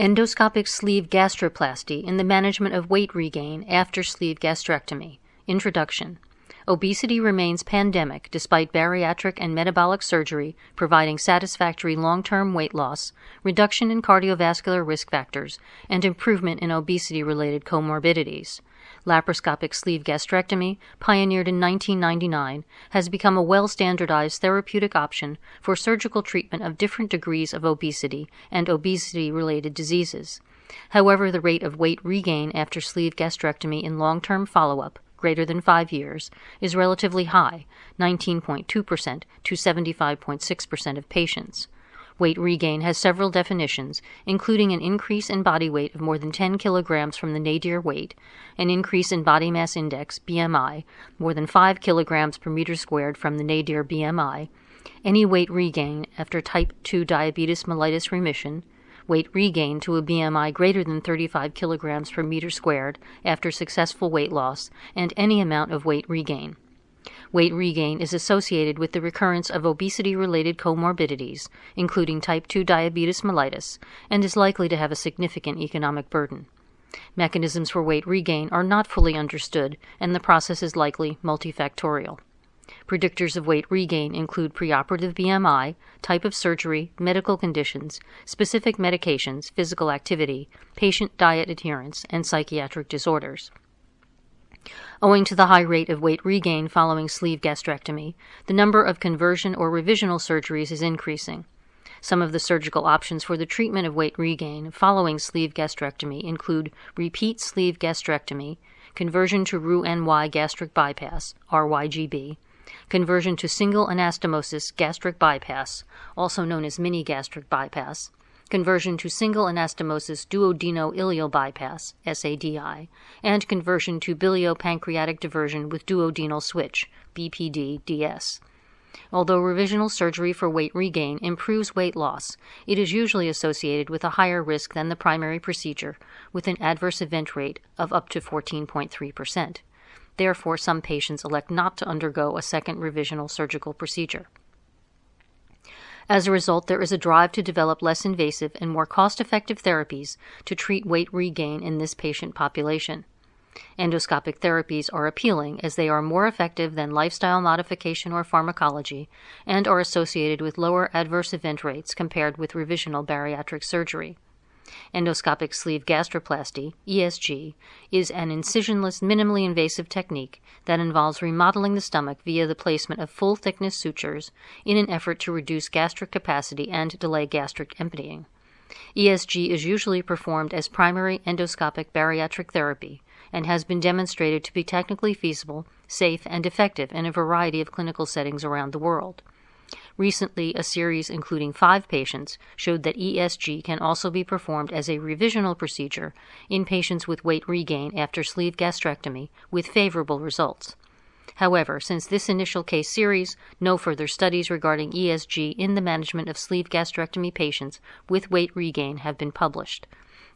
Endoscopic sleeve gastroplasty in the management of weight regain after sleeve gastrectomy. Introduction. Obesity remains pandemic despite bariatric and metabolic surgery providing satisfactory long-term weight loss, reduction in cardiovascular risk factors, and improvement in obesity-related comorbidities. Laparoscopic sleeve gastrectomy, pioneered in 1999, has become a well-standardized therapeutic option for surgical treatment of different degrees of obesity and obesity-related diseases. However, the rate of weight regain after sleeve gastrectomy in long-term follow-up, greater than 5 years, is relatively high, 19.2% to 75.6% of patients. Weight regain has several definitions, including an increase in body weight of more than 10 kilograms from the nadir weight, an increase in body mass index, BMI, more than 5 kilograms per meter squared from the nadir BMI, any weight regain after type 2 diabetes mellitus remission, weight regain to a BMI greater than 35 kilograms per meter squared after successful weight loss, and any amount of weight regain. Weight regain is associated with the recurrence of obesity-related comorbidities, including type 2 diabetes mellitus, and is likely to have a significant economic burden. Mechanisms for weight regain are not fully understood, and the process is likely multifactorial. Predictors of weight regain include preoperative BMI, type of surgery, medical conditions, specific medications, physical activity, patient diet adherence, and psychiatric disorders. Owing to the high rate of weight regain following sleeve gastrectomy, the number of conversion or revisional surgeries is increasing. Some of the surgical options for the treatment of weight regain following sleeve gastrectomy include repeat sleeve gastrectomy, conversion to Roux-en-Y gastric bypass, RYGB, conversion to single anastomosis gastric bypass, also known as mini gastric bypass, conversion to single anastomosis duodeno-ileal bypass, SADI, and conversion to biliopancreatic diversion with duodenal switch, BPD-DS. Although revisional surgery for weight regain improves weight loss, it is usually associated with a higher risk than the primary procedure, with an adverse event rate of up to 14.3%. Therefore, some patients elect not to undergo a second revisional surgical procedure. As a result, there is a drive to develop less invasive and more cost-effective therapies to treat weight regain in this patient population. Endoscopic therapies are appealing as they are more effective than lifestyle modification or pharmacology and are associated with lower adverse event rates compared with revisional bariatric surgery. Endoscopic sleeve gastroplasty, ESG, is an incisionless, minimally invasive technique that involves remodeling the stomach via the placement of full-thickness sutures in an effort to reduce gastric capacity and delay gastric emptying. ESG is usually performed as primary endoscopic bariatric therapy and has been demonstrated to be technically feasible, safe, and effective in a variety of clinical settings around the world. Recently, a series including 5 patients showed that ESG can also be performed as a revisional procedure in patients with weight regain after sleeve gastrectomy with favorable results. However, since this initial case series, no further studies regarding ESG in the management of sleeve gastrectomy patients with weight regain have been published.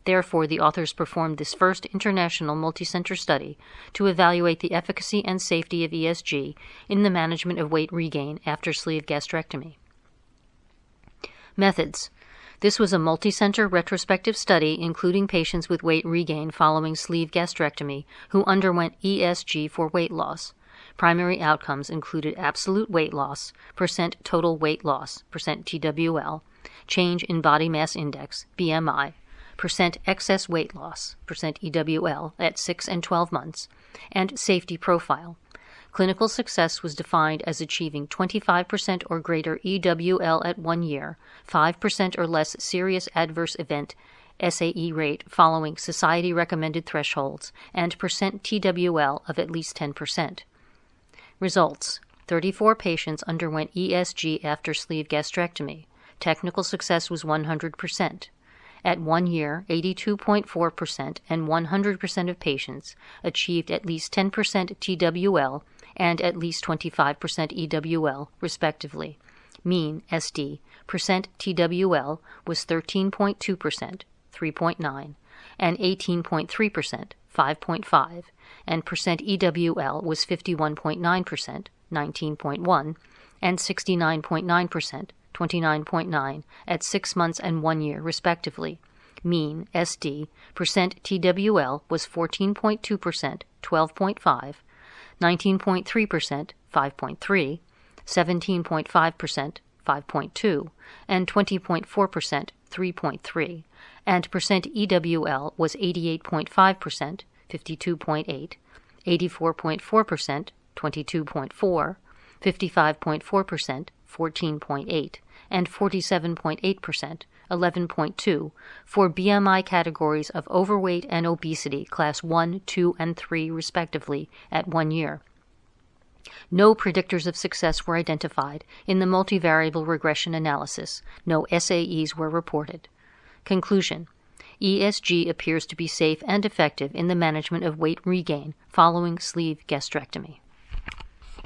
Therefore, the authors performed this first international multicenter study to evaluate the efficacy and safety of ESG in the management of weight regain after sleeve gastrectomy. Methods. This was a multicenter retrospective study including patients with weight regain following sleeve gastrectomy who underwent ESG for weight loss. Primary outcomes included absolute weight loss, percent total weight loss, percent TWL, change in body mass index, BMI, percent excess weight loss, percent EWL, at 6 and 12 months, and safety profile. Clinical success was defined as achieving 25% or greater EWL at 1 year, 5% or less serious adverse event SAE rate following society-recommended thresholds, and percent TWL of at least 10%. Results. 34 patients underwent ESG after sleeve gastrectomy. Technical success was 100%. At 1 year, 82.4% and 100% of patients achieved at least 10% TWL and at least 25% EWL, respectively. Mean SD percent TWL was 13.2%, 3.9, and 18.3%, 5.5, and percent EWL was 51.9%, 19.1, and 69.9%, 29.9, at 6 months and 1 year, respectively. Mean, SD, percent TWL was 14.2%, 12.5, 19.3%, 5.3, 17.5%, 5.2, and 20.4%, 3.3, and percent EWL was 88.5%, 52.8, 84.4%, 22.4, 55.4%, 14.8, and 47.8%, 11.2, for BMI categories of overweight and obesity, class 1, 2, and 3, respectively, at 1 year. No predictors of success were identified in the multivariable regression analysis. No SAEs were reported. Conclusion: ESG appears to be safe and effective in the management of weight regain following sleeve gastrectomy.